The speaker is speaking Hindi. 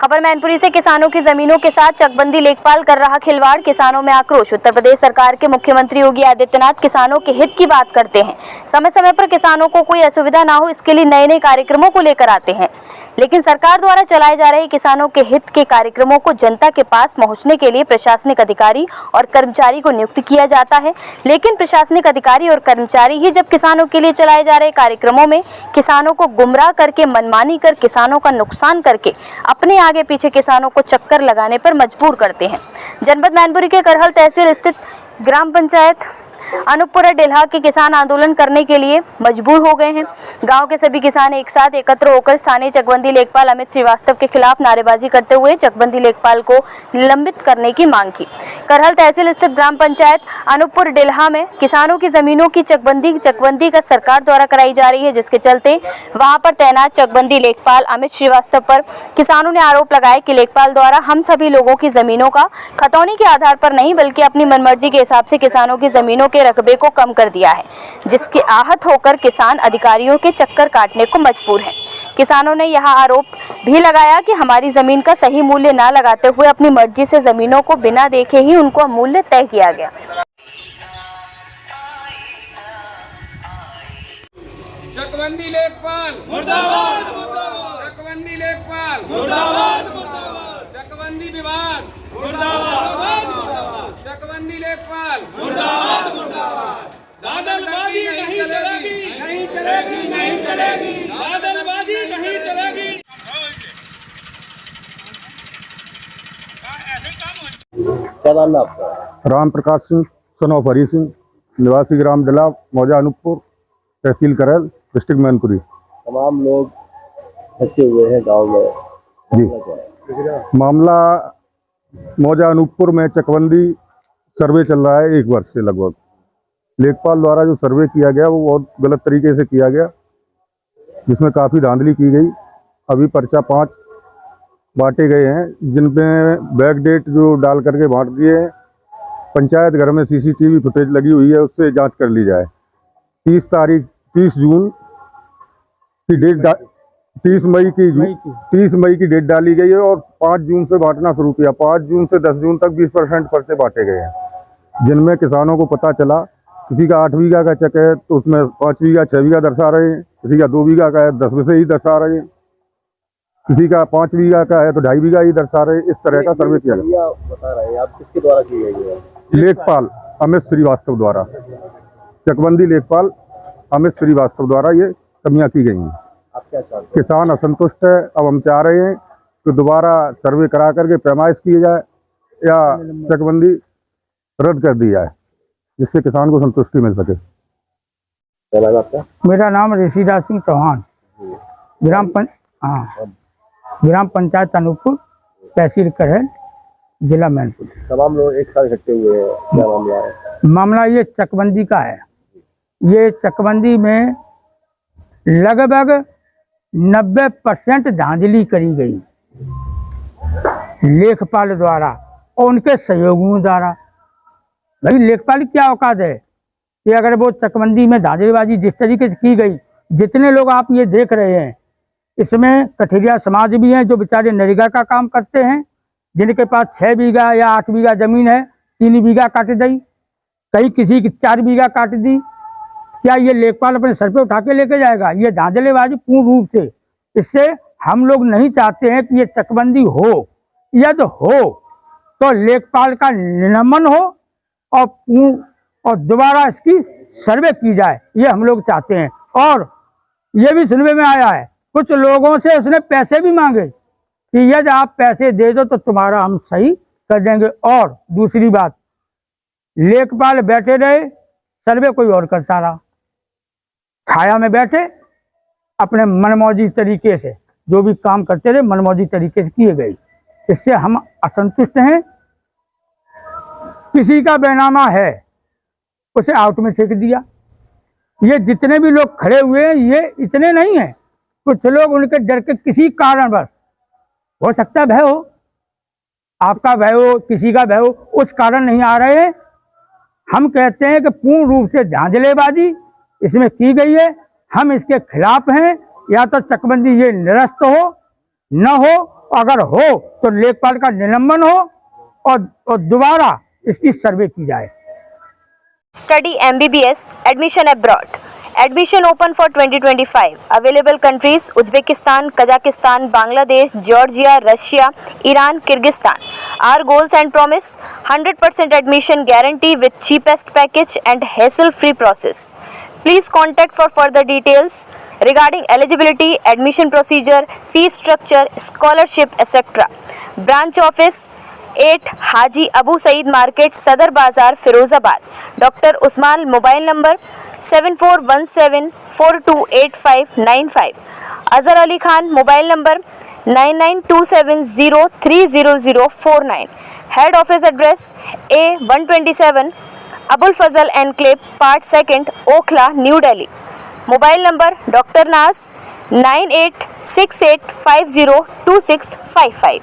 खबर मैनपुरी से। किसानों की जमीनों के साथ चकबंदी लेखपाल कर रहा खिलवाड़, किसानों में आक्रोश। उत्तर प्रदेश सरकार के मुख्यमंत्री योगी आदित्यनाथ किसानों के हित की बात करते हैं। समय समय पर किसानों को कोई असुविधा ना हो, इसके लिए नए नए कार्यक्रमों को लेकर आते हैं, लेकिन सरकार द्वारा चलाए जा रहे किसानों के हित के कार्यक्रमों को जनता के पास पहुंचने के लिए प्रशासनिक अधिकारी और कर्मचारी को नियुक्त किया जाता है। लेकिन प्रशासनिक अधिकारी और कर्मचारी ही जब किसानों के लिए चलाए जा रहे कार्यक्रमों में किसानों को गुमराह करके, मनमानी कर, किसानों का नुकसान करके अपने आगे पीछे किसानों को चक्कर लगाने पर मजबूर करते हैं। जनपद मैनपुरी के करहल तहसील स्थित ग्राम पंचायत अनूपपुरा डेल्हा के किसान आंदोलन करने के लिए मजबूर हो गए हैं। गांव के सभी किसान एक साथ एकत्र होकर स्थानीय चकबंदी लेखपाल अमित श्रीवास्तव के खिलाफ नारेबाजी करते हुए चकबंदी लेखपाल को निलंबित करने की मांग की। करहल तहसील स्थित ग्राम पंचायत अनूपपुर डेल्हा में किसानों की जमीनों की चकबंदी का सरकार द्वारा कराई जा रही है, जिसके चलते वहां पर तैनात चकबंदी लेखपाल अमित श्रीवास्तव पर किसानों ने आरोप लगाया कि लेखपाल द्वारा हम सभी लोगों की जमीनों का खतौनी के आधार पर नहीं बल्कि अपनी मनमर्जी के हिसाब से किसानों की जमीनों के रकबे को कम कर दिया है, जिसके आहत होकर किसान अधिकारियों के चक्कर काटने को मजबूर हैं। किसानों ने यह आरोप भी लगाया कि हमारी जमीन का सही मूल्य न लगाते हुए अपनी मर्जी से जमीनों को बिना देखे ही उनको मूल्य तय किया गया। चकबंदी लेखपाल मुर्दाबाद, चकबंदी लेखपाल मुर्दाबाद, चकबंदी विभाग मुर्दाबाद, चकबंदी लेखपाल मुर्दाबाद, दादलबाजी नहीं चलेगी, नहीं चलेगी, नहीं चलेगी, दादलबाजी नहीं चलेगी। क्या नाम है आपका? राम प्रकाश सिंह, सन ऑफ हरी सिंह, निवासी ग्राम डेल्हा, मौजा अनूपपुर, तहसील करहल, डिस्ट्रिक्ट मैनपुरी। तमाम लोग इकट्ठे हुए हैं गांव में जी। मामला मौजा अनूपपुर में चकबंदी सर्वे चल रहा है 1 वर्ष से लगभग। लेखपाल द्वारा जो सर्वे किया गया वो बहुत गलत तरीके से किया गया, जिसमें काफ़ी धांधली की गई। अभी पर्चा 5 बांटे गए हैं, जिनमें बैक डेट जो डाल करके बांट दिए हैं। पंचायत घर में सीसीटीवी फुटेज लगी हुई है, उससे जांच कर ली जाए। 30 जून की डेट 30 मई की डेट डाली गई है और 5 जून से बांटना शुरू किया। 5 जून से 10 जून तक 20% पर्चे बांटे गए हैं, जिनमें किसानों को पता चला किसी का 8 बीघा का चक है तो उसमें 5 बीघा 6 बीघा दर्शा रहे हैं, किसी का 2 बीघा का है 10 में से ही दर्शा रहे हैं, किसी का 5 बीघा का है तो 2.5 बीघा ही दर्शा रहे। इस तरह का सर्वे किया गया। बता रहे हैं आप किसके द्वारा की गई है? लेखपाल अमित श्रीवास्तव द्वारा, चकबंदी लेखपाल अमित श्रीवास्तव द्वारा ये कमियां की गई हैं। आप क्या चाहते हैं? किसान असंतुष्ट है। अब हम चाह रहे हैं कि दोबारा सर्वे करा करके पैमाइश की जाए या चकबंदी रद्द कर दी जाए, जिससे किसान को संतुष्टि मिल सके। क्या नाम है आपका? मेरा नाम ऋषिराज सिंह चौहान, ग्राम पंचायत अनूपपुर, तहसील करहल, जिला मैनपुर। तमाम लोग एक साथ इकट्ठे हुए हैं, क्या मामला है? मामला ये चकबंदी का है। ये चकबंदी में लगभग 90% धांधली करी गई लेखपाल द्वारा और उनके सहयोगियों द्वारा। भाई लेखपाल की क्या औकात है कि अगर वो चकबंदी में धांधलीबाजी जिस तरीके से की गई, जितने लोग आप ये देख रहे हैं, इसमें कठेरिया समाज भी हैं जो बेचारे नरेगा का काम करते हैं, जिनके पास 6 बीघा या 8 बीघा जमीन है, 3 बीघा काट दी, कहीं किसी की 4 बीघा काट दी। क्या ये लेखपाल अपने सर पे उठा के लेके जाएगा? ये धांधलीबाजी पूर्ण रूप से। इससे हम लोग नहीं चाहते हैं कि ये चकबंदी हो। यदि हो तो लेखपाल का निलंबन हो और दोबारा इसकी सर्वे की जाए, ये हम लोग चाहते हैं। और ये भी सुनने में आया है कुछ लोगों से उसने पैसे भी मांगे कि यदि आप पैसे दे दो तो तुम्हारा हम सही कर देंगे। और दूसरी बात, लेखपाल बैठे रहे, सर्वे कोई और करता रहा, छाया में बैठे अपने मनमौजी तरीके से जो भी काम करते रहे, मनमौजी तरीके से किए गए। इससे हम असंतुष्ट हैं। किसी का बैनामा है उसे आउट में फेंक दिया। ये जितने भी लोग खड़े हुए हैं ये इतने नहीं हैं, कुछ लोग उनके डर के किसी कारणवश, हो सकता है भय हो, आपका भय हो, किसी का भय हो, उस कारण नहीं आ रहे हैं। हम कहते हैं कि पूर्ण रूप से धांधलीबाजी इसमें की गई है, हम इसके खिलाफ हैं। या तो चकबंदी ये निरस्त हो, न हो अगर हो तो लेखपाल का निलंबन हो और दोबारा इसकी सर्वे की जाए। Study MBBS, admission abroad. Admission open for 2025. Available countries: Uzbekistan, Kazakhstan, Bangladesh, Georgia, Russia, Iran, Kyrgyzstan. Our goals and promise: 100% admission guarantee with cheapest package and hassle-free process. Please contact for further details regarding eligibility, admission procedure, fee structure, scholarship, etc. Branch office 8 Haji Abu Saeed market, Sadar Bazaar, Firozabad. Doctor Usman, mobile number 7417428595. Azhar Ali Khan, mobile number 9927030049. Head office address A127 Abul Fazal enclave, part 2, Okhla, New Delhi. Mobile number doctor Naaz 9868502655.